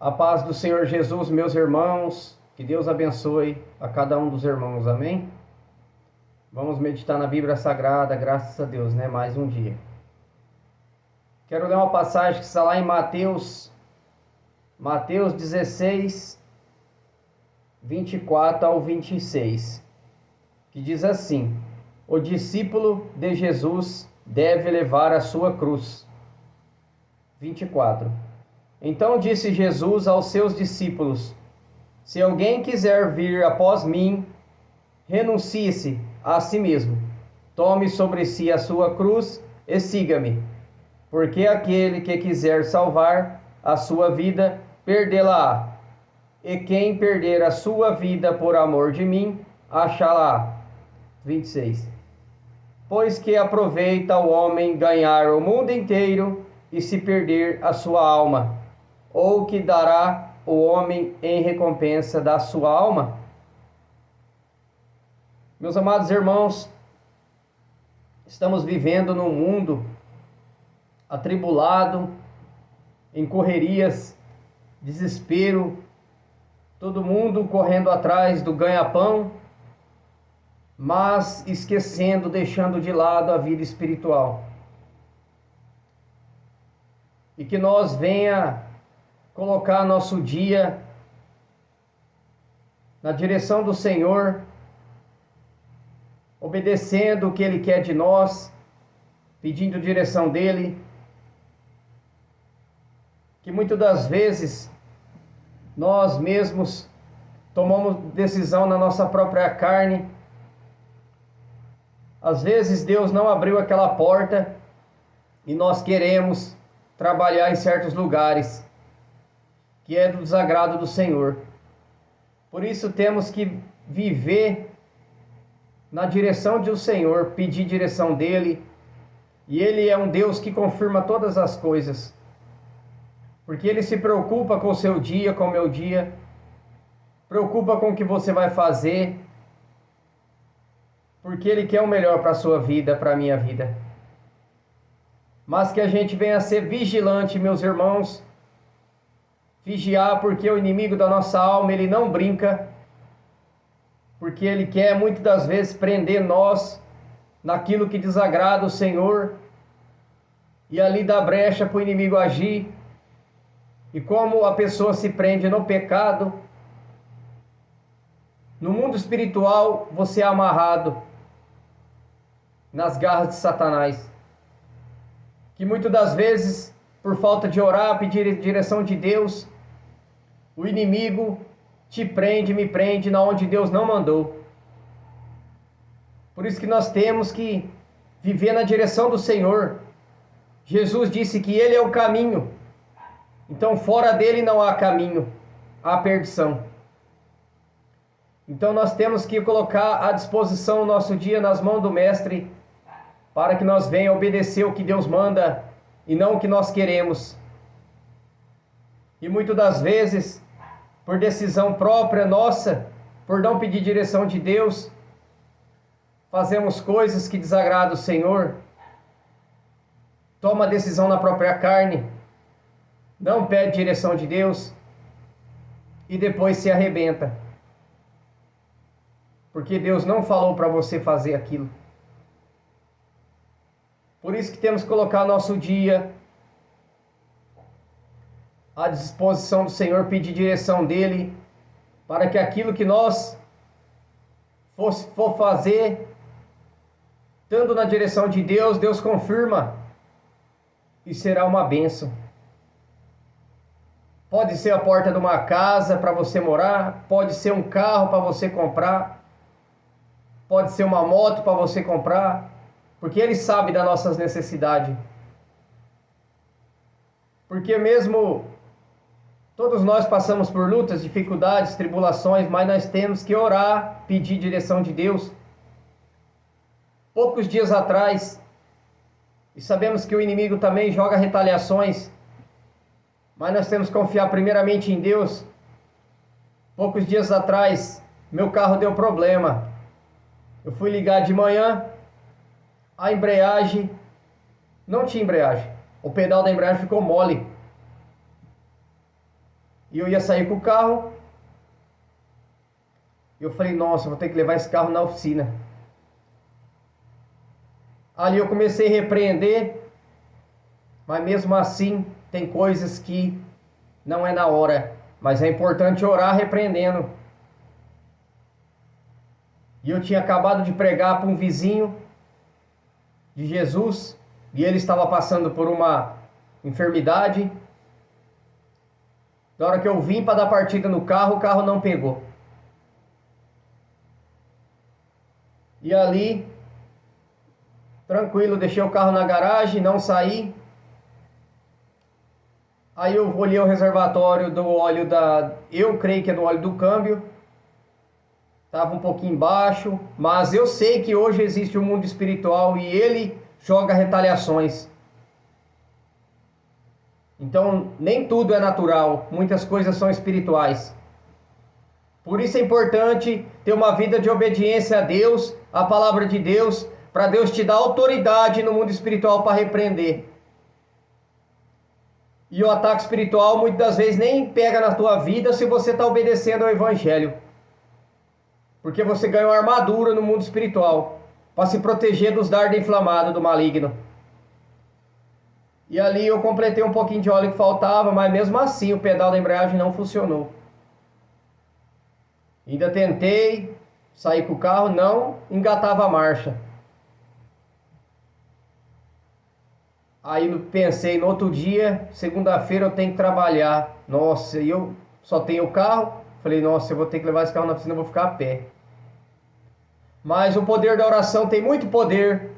A paz do Senhor Jesus, meus irmãos, que Deus abençoe a cada um dos irmãos, amém? Vamos meditar na Bíblia Sagrada, graças a Deus, né? Mais um dia. Quero ler uma passagem que está lá em Mateus 16, 24 ao 26, que diz assim: o discípulo de Jesus deve levar a sua cruz. 24. Então disse Jesus aos seus discípulos: se alguém quiser vir após mim, renuncie-se a si mesmo, tome sobre si a sua cruz e siga-me. Porque aquele que quiser salvar a sua vida, perdê-la-á. E quem perder a sua vida por amor de mim, achá-la-á. 26. Pois que aproveita o homem ganhar o mundo inteiro e se perder a sua alma? Ou que dará o homem em recompensa da sua alma? Meus amados irmãos, estamos vivendo num mundo atribulado, em correrias, desespero, todo mundo correndo atrás do ganha-pão, mas esquecendo, deixando de lado a vida espiritual. E que nós venha colocar nosso dia na direção do Senhor, obedecendo o que Ele quer de nós, pedindo direção dEle. Que muitas das vezes nós mesmos tomamos decisão na nossa própria carne. Às vezes Deus não abriu aquela porta e nós queremos trabalhar em certos lugares que é do desagrado do Senhor. Por isso temos que viver na direção do Senhor, pedir direção dEle, e Ele é um Deus que confirma todas as coisas, porque Ele se preocupa com o seu dia, com o meu dia, preocupa com o que você vai fazer, porque Ele quer o melhor para a sua vida, para a minha vida. Mas que a gente venha a ser vigilante, meus irmãos, vigiar, porque o inimigo da nossa alma, ele não brinca, porque ele quer muitas das vezes prender nós naquilo que desagrada o Senhor, e ali dá brecha para o inimigo agir. E como a pessoa se prende no pecado, no mundo espiritual você é amarrado nas garras de Satanás, que muitas das vezes, por falta de orar, pedir direção de Deus, o inimigo te prende, me prende na onde Deus não mandou. Por isso que nós temos que viver na direção do Senhor. Jesus disse que Ele é o caminho. Então fora dele não há caminho, há perdição. Então nós temos que colocar à disposição o nosso dia nas mãos do Mestre, para que nós venhamos obedecer o que Deus manda e não o que nós queremos. E muitas das vezes, por decisão própria nossa, por não pedir direção de Deus, fazemos coisas que desagradam o Senhor, toma decisão na própria carne, não pede direção de Deus e depois se arrebenta, porque Deus não falou para você fazer aquilo. Por isso que temos que colocar nosso dia à disposição do Senhor, pedir direção dEle, para que aquilo que nós for fazer, estando na direção de Deus, Deus confirma e será uma bênção. Pode ser a porta de uma casa para você morar, pode ser um carro para você comprar, pode ser uma moto para você comprar, porque Ele sabe das nossas necessidades. Porque mesmo todos nós passamos por lutas, dificuldades, tribulações, mas nós temos que orar, pedir direção de Deus. Poucos dias atrás, e sabemos que o inimigo também joga retaliações, mas nós temos que confiar primeiramente em Deus. Poucos dias atrás, meu carro deu problema. Eu fui ligar de manhã, a embreagem, não tinha embreagem. O pedal da embreagem ficou mole. E eu ia sair com o carro. Eu falei, nossa, eu vou ter que levar esse carro na oficina. Ali eu comecei a repreender, mas mesmo assim tem coisas que não é na hora, mas é importante orar repreendendo. E eu tinha acabado de pregar para um vizinho de Jesus, e ele estava passando por uma enfermidade. Na hora que eu vim para dar partida no carro, o carro não pegou. E ali, tranquilo, deixei o carro na garagem, não saí. Aí eu olhei o reservatório do óleo eu creio que é do óleo do câmbio. Estava um pouquinho baixo, mas eu sei que hoje existe um mundo espiritual e ele joga retaliações. Então, nem tudo é natural, muitas coisas são espirituais. Por isso é importante ter uma vida de obediência a Deus, à palavra de Deus, para Deus te dar autoridade no mundo espiritual para repreender. E o ataque espiritual muitas das vezes nem pega na tua vida se você está obedecendo ao Evangelho. Porque você ganhou armadura no mundo espiritual para se proteger dos dardos inflamados do maligno. E ali eu completei um pouquinho de óleo que faltava, mas mesmo assim o pedal da embreagem não funcionou. Ainda tentei sair com o carro, não engatava a marcha. Aí pensei, no outro dia, segunda-feira eu tenho que trabalhar. Nossa, e eu só tenho o carro. Falei, nossa, eu vou ter que levar esse carro na oficina, eu vou ficar a pé. Mas o poder da oração tem muito poder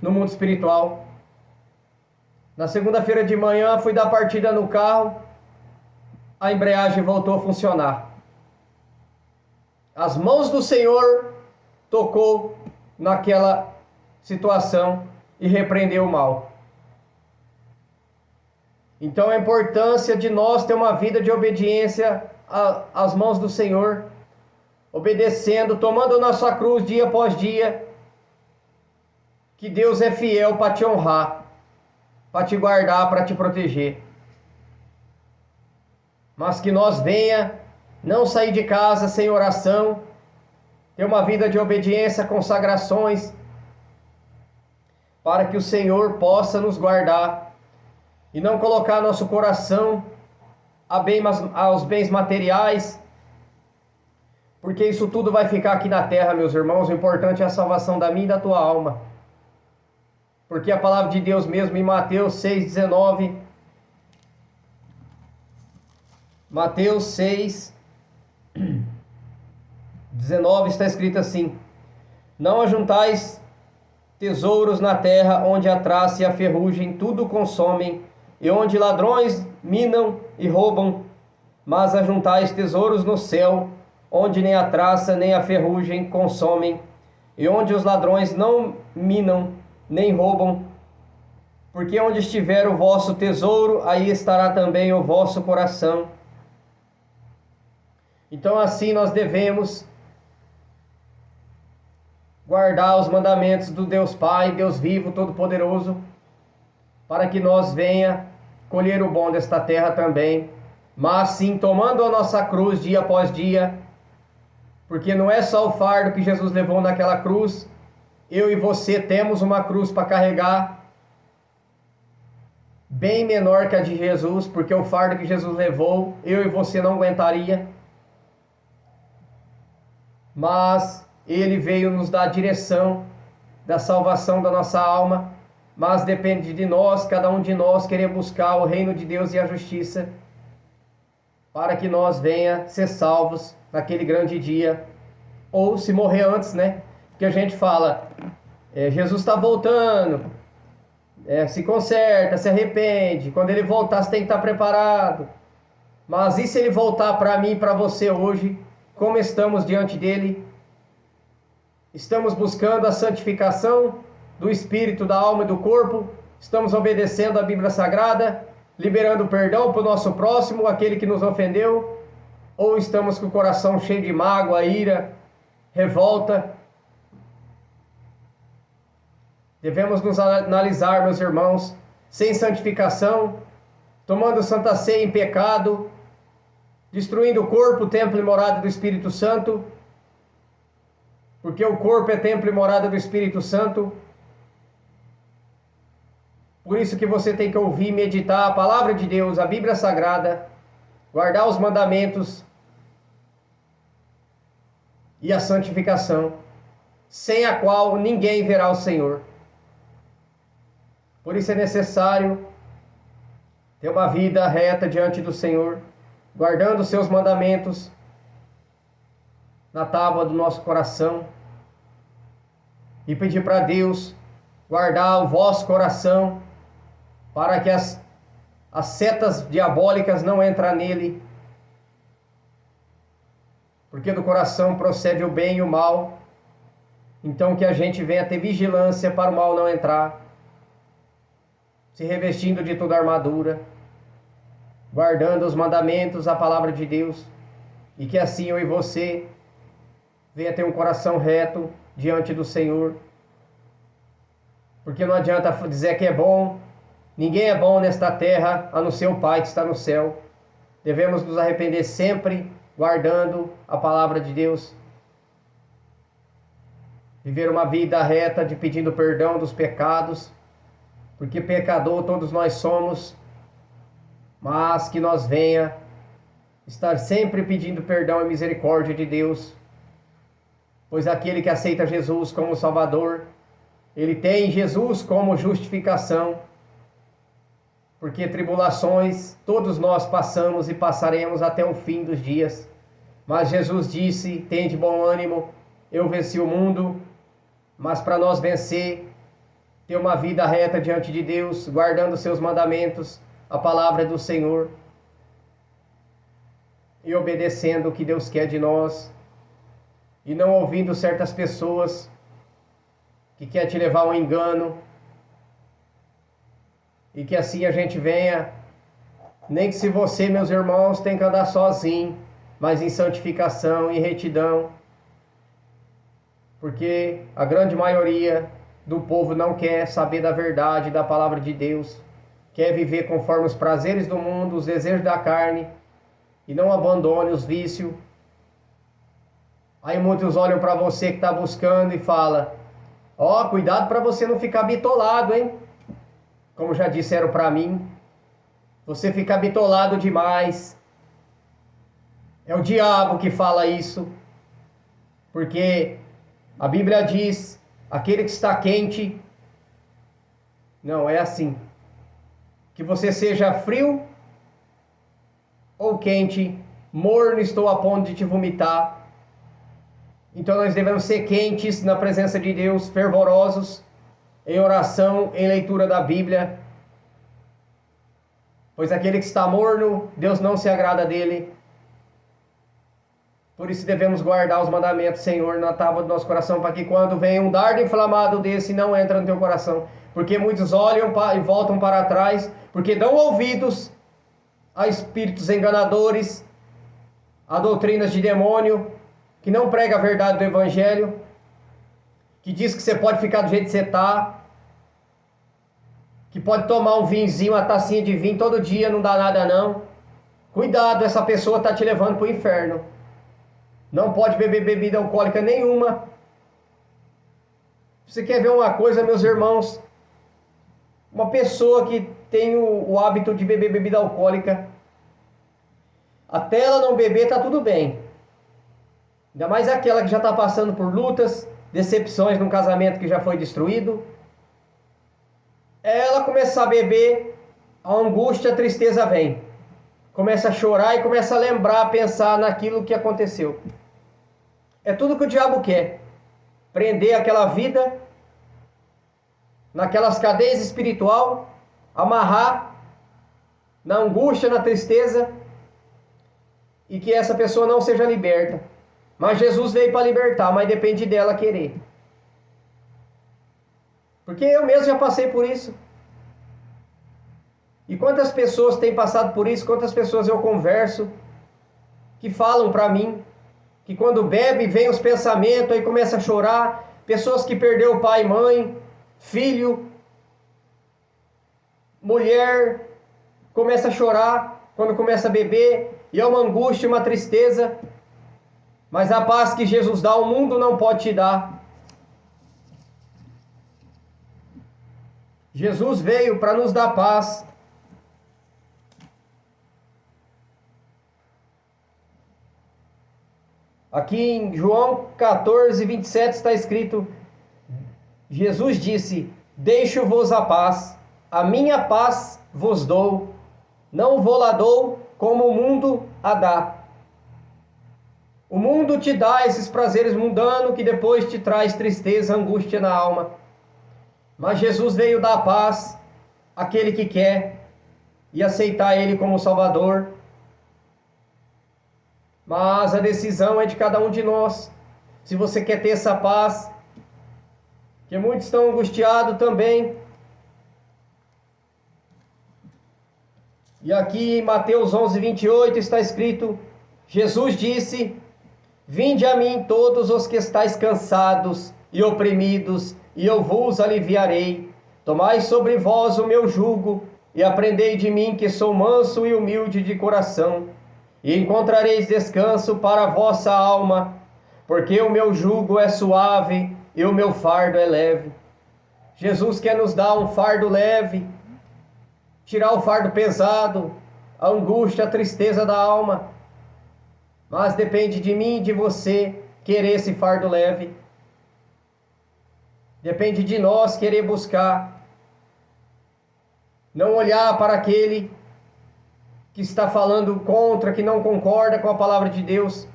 no mundo espiritual. Na segunda-feira de manhã fui dar partida no carro, a embreagem voltou a funcionar. As mãos do Senhor tocou naquela situação e repreendeu o mal. Então a importância de nós ter uma vida de obediência às mãos do Senhor, obedecendo, tomando a nossa cruz dia após dia, que Deus é fiel para te honrar, para te guardar, para te proteger. Mas que nós venha não sair de casa sem oração, ter uma vida de obediência, consagrações, para que o Senhor possa nos guardar e não colocar nosso coração aos bens materiais, porque isso tudo vai ficar aqui na terra, meus irmãos. O importante é a salvação da minha e da tua alma. Porque a palavra de Deus mesmo em Mateus 6,19. Mateus 6,19 está escrito assim: não ajuntais tesouros na terra, onde a traça e a ferrugem tudo consomem, e onde ladrões minam e roubam, mas ajuntais tesouros no céu, onde nem a traça nem a ferrugem consomem, e onde os ladrões não minam nem roubam. Porque onde estiver o vosso tesouro, aí estará também o vosso coração. Então assim nós devemos guardar os mandamentos do Deus Pai, Deus vivo, Todo-Poderoso, para que nós venha colher o bom desta terra também, mas sim tomando a nossa cruz dia após dia, porque não é só o fardo que Jesus levou naquela cruz, eu e você temos uma cruz para carregar, bem menor que a de Jesus, porque o fardo que Jesus levou, eu e você não aguentaria, mas Ele veio nos dar a direção da salvação da nossa alma, mas depende de nós, cada um de nós querer buscar o reino de Deus e a justiça, para que nós venha ser salvos naquele grande dia, ou se morrer antes, né? Porque a gente fala, Jesus está voltando, se conserta, se arrepende, quando Ele voltar você tem que estar preparado. Mas e se Ele voltar para mim e para você hoje, como estamos diante dEle? Estamos buscando a santificação do espírito, da alma e do corpo? Estamos obedecendo a Bíblia Sagrada, liberando perdão para o nosso próximo, aquele que nos ofendeu? Ou estamos com o coração cheio de mágoa, ira, revolta? Devemos nos analisar, meus irmãos, sem santificação, tomando Santa Ceia em pecado, destruindo o corpo, templo e morada do Espírito Santo, porque o corpo é templo e morada do Espírito Santo. Por isso que você tem que ouvir e meditar a palavra de Deus, a Bíblia Sagrada, guardar os mandamentos e a santificação, sem a qual ninguém verá o Senhor. Por isso é necessário ter uma vida reta diante do Senhor, guardando os seus mandamentos na tábua do nosso coração, e pedir para Deus guardar o vosso coração, para que as setas diabólicas não entrem nele, porque do coração procede o bem e o mal. Então que a gente venha ter vigilância para o mal não entrar, se revestindo de toda a armadura, guardando os mandamentos, a palavra de Deus, e que assim eu e você venha ter um coração reto diante do Senhor, porque não adianta dizer que é bom. Ninguém é bom nesta terra, a não ser o Pai que está no céu. Devemos nos arrepender sempre, guardando a palavra de Deus. Viver uma vida reta, de pedindo perdão dos pecados, porque pecador todos nós somos, mas que nós venha estar sempre pedindo perdão e misericórdia de Deus, pois aquele que aceita Jesus como Salvador, ele tem Jesus como justificação, porque tribulações todos nós passamos e passaremos até o fim dos dias. Mas Jesus disse: tende bom ânimo, eu venci o mundo. Mas para nós vencer, ter uma vida reta diante de Deus, guardando seus mandamentos, a palavra do Senhor, e obedecendo o que Deus quer de nós, e não ouvindo certas pessoas que quer te levar ao engano, e que assim a gente venha, nem que se você, meus irmãos, tem que andar sozinho, mas em santificação e retidão, porque a grande maioria do povo não quer saber da verdade, da palavra de Deus, quer viver conforme os prazeres do mundo, os desejos da carne, e não abandone os vícios. Aí muitos olham para você que está buscando e falam: ó, cuidado para você não ficar bitolado, hein? Como já disseram para mim, você fica bitolado demais. É o diabo que fala isso, porque a Bíblia diz: aquele que está quente, não é assim, que você seja frio ou quente, morno, estou a ponto de te vomitar. Então nós devemos ser quentes na presença de Deus, fervorosos em oração, em leitura da Bíblia, pois aquele que está morno, Deus não se agrada dele. Por isso devemos guardar os mandamentos, Senhor, na tábua do nosso coração, para que quando vem um dardo inflamado desse, não entra no teu coração. Porque muitos olham e voltam para trás, porque dão ouvidos a espíritos enganadores, a doutrinas de demônio, que não prega a verdade do Evangelho, que diz que você pode ficar do jeito que você está, que pode tomar um vinhozinho, uma tacinha de vinho todo dia, não dá nada não. Cuidado, essa pessoa está te levando para o inferno. Não pode beber bebida alcoólica nenhuma. Você quer ver uma coisa, meus irmãos? Uma pessoa que tem o hábito de beber bebida alcoólica, até ela não beber, tá tudo bem. Ainda mais aquela que já está passando por lutas, decepções num casamento que já foi destruído. Ela começa a beber, a angústia, a tristeza vem. Começa a chorar e começa a lembrar, a pensar naquilo que aconteceu. É tudo que o diabo quer. Prender aquela vida naquelas cadeias espiritual, amarrar na angústia, na tristeza, e que essa pessoa não seja liberta. Mas Jesus veio para libertar, mas depende dela querer. Porque eu mesmo já passei por isso. E quantas pessoas têm passado por isso, quantas pessoas eu converso, que falam para mim, que quando bebe, vem os pensamentos, aí começa a chorar. Pessoas que perdeu pai, mãe, filho, mulher, começa a chorar quando começa a beber. e é uma angústia, uma tristeza, mas a paz que Jesus dá, o mundo não pode te dar. Jesus veio para nos dar paz. Aqui em João 14, 27 está escrito, Jesus disse, deixo-vos a paz, a minha paz vos dou, não vou lá dou como o mundo a dá. O mundo te dá esses prazeres mundanos que depois te traz tristeza, angústia na alma. Mas Jesus veio dar paz àquele que quer e aceitar Ele como Salvador. Mas a decisão é de cada um de nós. Se você quer ter essa paz, que muitos estão angustiados também. E aqui em Mateus 11, 28 está escrito, Jesus disse, vinde a mim todos os que estáis cansados e oprimidos, e eu vos aliviarei. Tomai sobre vós o meu jugo, e aprendei de mim que sou manso e humilde de coração, e encontrareis descanso para a vossa alma, porque o meu jugo é suave e o meu fardo é leve. Jesus quer nos dar um fardo leve, tirar o fardo pesado, a angústia, a tristeza da alma. Mas depende de mim e de você querer esse fardo leve. Depende de nós querer buscar. Não olhar para aquele que está falando contra, que não concorda com a palavra de Deus.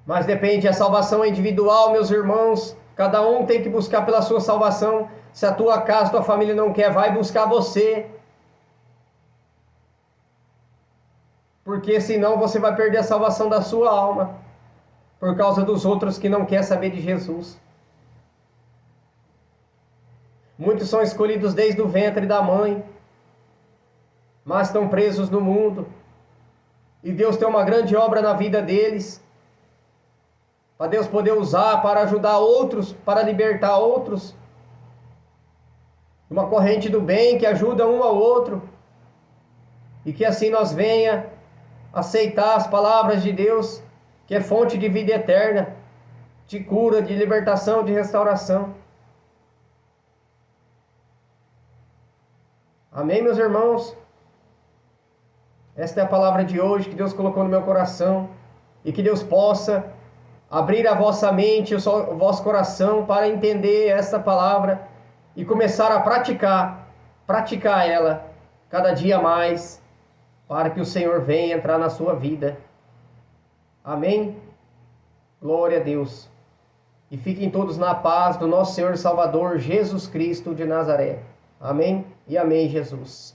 Mas depende, a salvação é individual, meus irmãos. Cada um tem que buscar pela sua salvação. Se a tua casa, tua família não quer, vai buscar você. Porque senão você vai perder a salvação da sua alma. Por causa dos outros que não querem saber de Jesus. Muitos são escolhidos desde o ventre da mãe, mas estão presos no mundo. E Deus tem uma grande obra na vida deles. Para Deus poder usar para ajudar outros, para libertar outros. Uma corrente do bem que ajuda um ao outro. E que assim nós venha aceitar as palavras de Deus, que é fonte de vida eterna, de cura, de libertação, de restauração. Amém, meus irmãos? Esta é a palavra de hoje que Deus colocou no meu coração e que Deus possa abrir a vossa mente, o vosso coração para entender esta palavra e começar a praticar ela cada dia mais, para que o Senhor venha entrar na sua vida. Amém? Glória a Deus. E fiquem todos na paz do nosso Senhor e Salvador Jesus Cristo de Nazaré. Amém? E amém, Jesus.